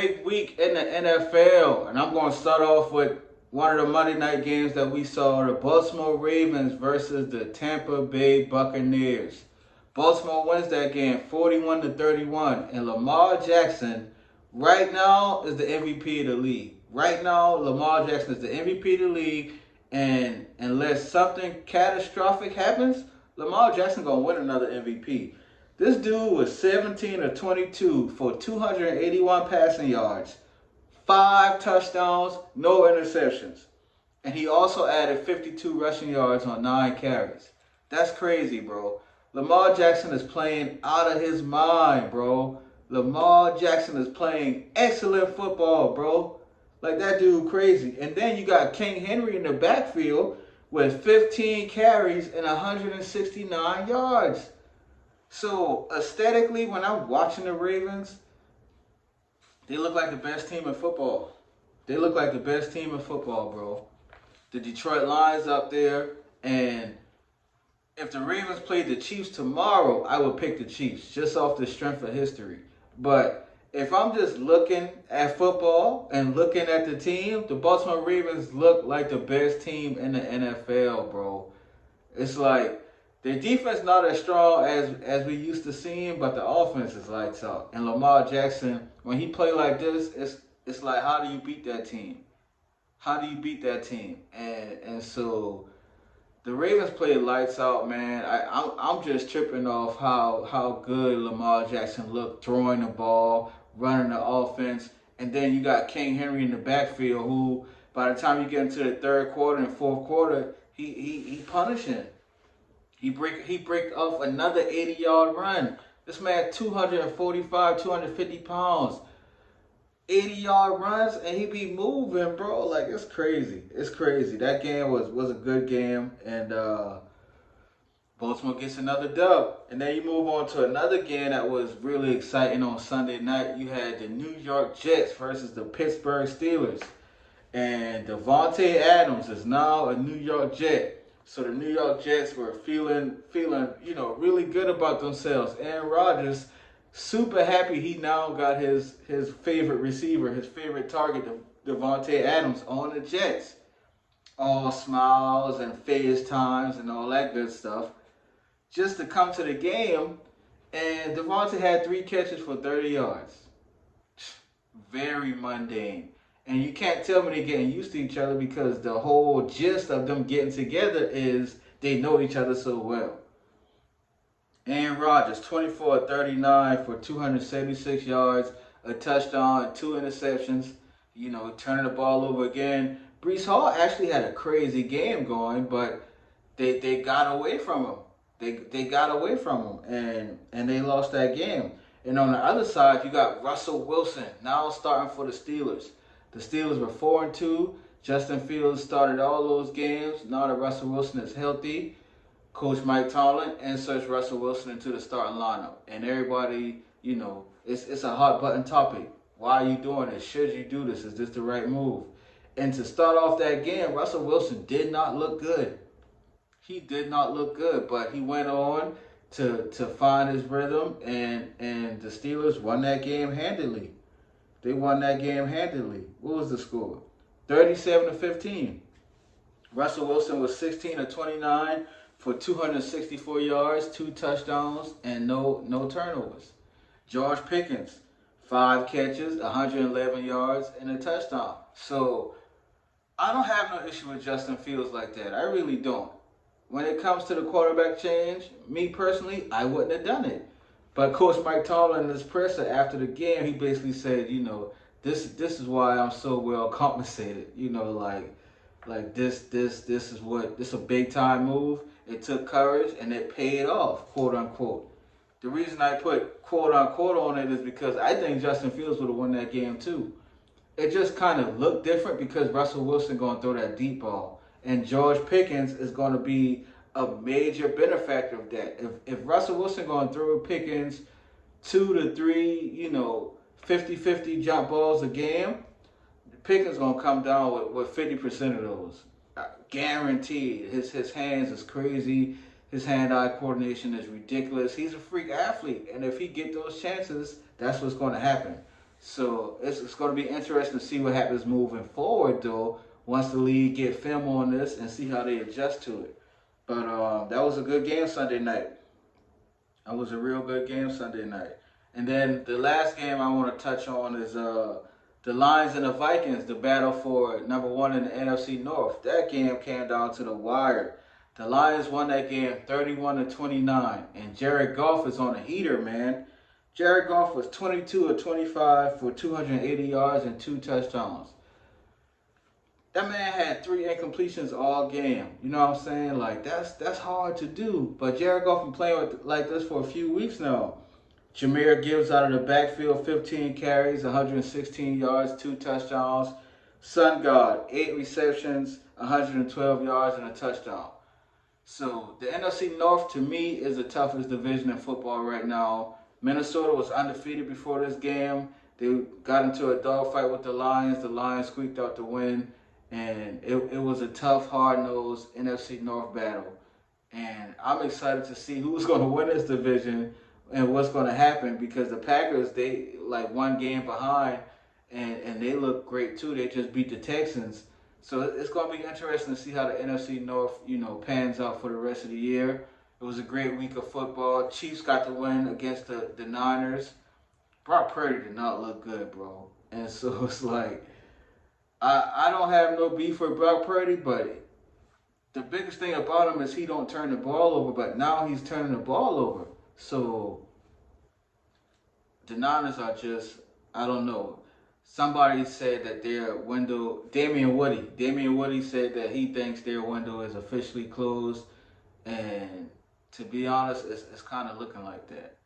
Big week in the NFL, and I'm going to start off with one of the Monday night games that we saw: the Baltimore Ravens versus the Tampa Bay Buccaneers. Baltimore wins that game 41 to 31, and Lamar Jackson right now is the MVP of the league. Right now, Lamar Jackson is the MVP of the league, and unless something catastrophic happens, Lamar Jackson gonna win another MVP. This dude was 17 of 22 for 281 passing yards, 5 touchdowns, no interceptions. And he also added 52 rushing yards on 9 carries. That's crazy, bro. Lamar Jackson is playing out of his mind, bro. Lamar Jackson is playing excellent football, bro. Like that dude crazy. And then you got King Henry in the backfield with 15 carries and 169 yards. So aesthetically, when I'm watching the Ravens, they look like the best team in football. They look like the best team in football, bro. The Detroit Lions up there, and if the Ravens played the Chiefs tomorrow, I would pick the Chiefs just off the strength of history. But if I'm just looking at football and looking at the team, the Baltimore Ravens look like the best team in the NFL, bro. It's like their defense not as strong as we used to seeing, but the offense is lights out. And Lamar Jackson, when he play like this, it's like, how do you beat that team? How do you beat that team? And so the Ravens played lights out, man. I'm just tripping off how good Lamar Jackson looked throwing the ball, running the offense, and then you got King Henry in the backfield, who by the time you get into the third quarter and fourth quarter, he punishing. He break off another 80-yard run. This man 245, 250 pounds. 80-yard runs and he be moving, bro. Like it's crazy. It's crazy. That game was a good game, and Baltimore gets another dub. And then you move on to another game that was really exciting on Sunday night. You had the New York Jets versus the Pittsburgh Steelers. And Davante Adams is now a New York Jet. So the New York Jets were feeling, really good about themselves. Aaron Rodgers, super happy he now got his favorite receiver, his favorite target, Davante Adams, on the Jets. All smiles and FaceTimes and all that good stuff. Just to come to the game, and Davante had 3 catches for 30 yards. Very mundane. And you can't tell me they're getting used to each other, because the whole gist of them getting together is they know each other so well. Aaron Rodgers, 24-39 for 276 yards, a touchdown, and 2 interceptions. Turning the ball over again. Breece Hall actually had a crazy game going, but they got away from him. They got away from him, and they lost that game. And on the other side, you got Russell Wilson now starting for the Steelers. The Steelers were 4-2. Justin Fields started all those games. Now that Russell Wilson is healthy, Coach Mike Tomlin inserts Russell Wilson into the starting lineup. And everybody, it's a hot button topic. Why are you doing this? Should you do this? Is this the right move? And to start off that game, Russell Wilson did not look good. He did not look good, but he went on to find his rhythm, and the Steelers won that game handily. They won that game handily. What was the score? 37-15. Russell Wilson was 16 of 29 for 264 yards, 2 touchdowns, and no turnovers. George Pickens, 5 catches, 111 yards, and a touchdown. So I don't have no issue with Justin Fields like that. I really don't. When it comes to the quarterback change, me personally, I wouldn't have done it. But Coach Mike Tomlin in his presser after the game, he basically said, this is why I'm so well compensated. Like this is a big time move. It took courage and it paid off, quote unquote. The reason I put quote unquote on it is because I think Justin Fields would have won that game too. It just kind of looked different because Russell Wilson going to throw that deep ball, and George Pickens is going to be a major benefactor of that. If Russell Wilson going to throw Pickens 2 to 3, 50-50 jump balls a game, Pickens going to come down with 50% of those. Guaranteed. His hands is crazy. His hand-eye coordination is ridiculous. He's a freak athlete. And if he get those chances, that's what's going to happen. So it's going to be interesting to see what happens moving forward, though, once the league get film on this and see how they adjust to it. But that was a good game Sunday night. That was a real good game Sunday night. And then the last game I want to touch on is the Lions and the Vikings, the battle for number one in the NFC North. That game came down to the wire. The Lions won that game 31-29, and Jared Goff is on a heater, man. Jared Goff was 22 of 25 for 280 yards and 2 touchdowns. That man had 3 incompletions all game. You know what I'm saying? Like that's hard to do. But Jared Goff been playing like this for a few weeks now. Jahmyr Gibbs out of the backfield, 15 carries, 116 yards, 2 touchdowns. Sun God, 8 receptions, 112 yards, and a touchdown. So the NFC North to me is the toughest division in football right now. Minnesota was undefeated before this game. They got into a dogfight with the Lions. The Lions squeaked out the win. And it was a tough, hard-nosed NFC North battle. And I'm excited to see who's going to win this division and what's going to happen, because the Packers, they like 1 game behind, and they look great too. They just beat the Texans. So it's going to be interesting to see how the NFC North, pans out for the rest of the year. It was a great week of football. Chiefs got the win against the Niners. Brock Purdy did not look good, bro. And so it's like, I don't have no beef with Brock Purdy, but the biggest thing about him is he don't turn the ball over, but now he's turning the ball over. So the Niners are just, I don't know. Somebody said that their window, Damian Woody said that he thinks their window is officially closed. And to be honest, it's kind of looking like that.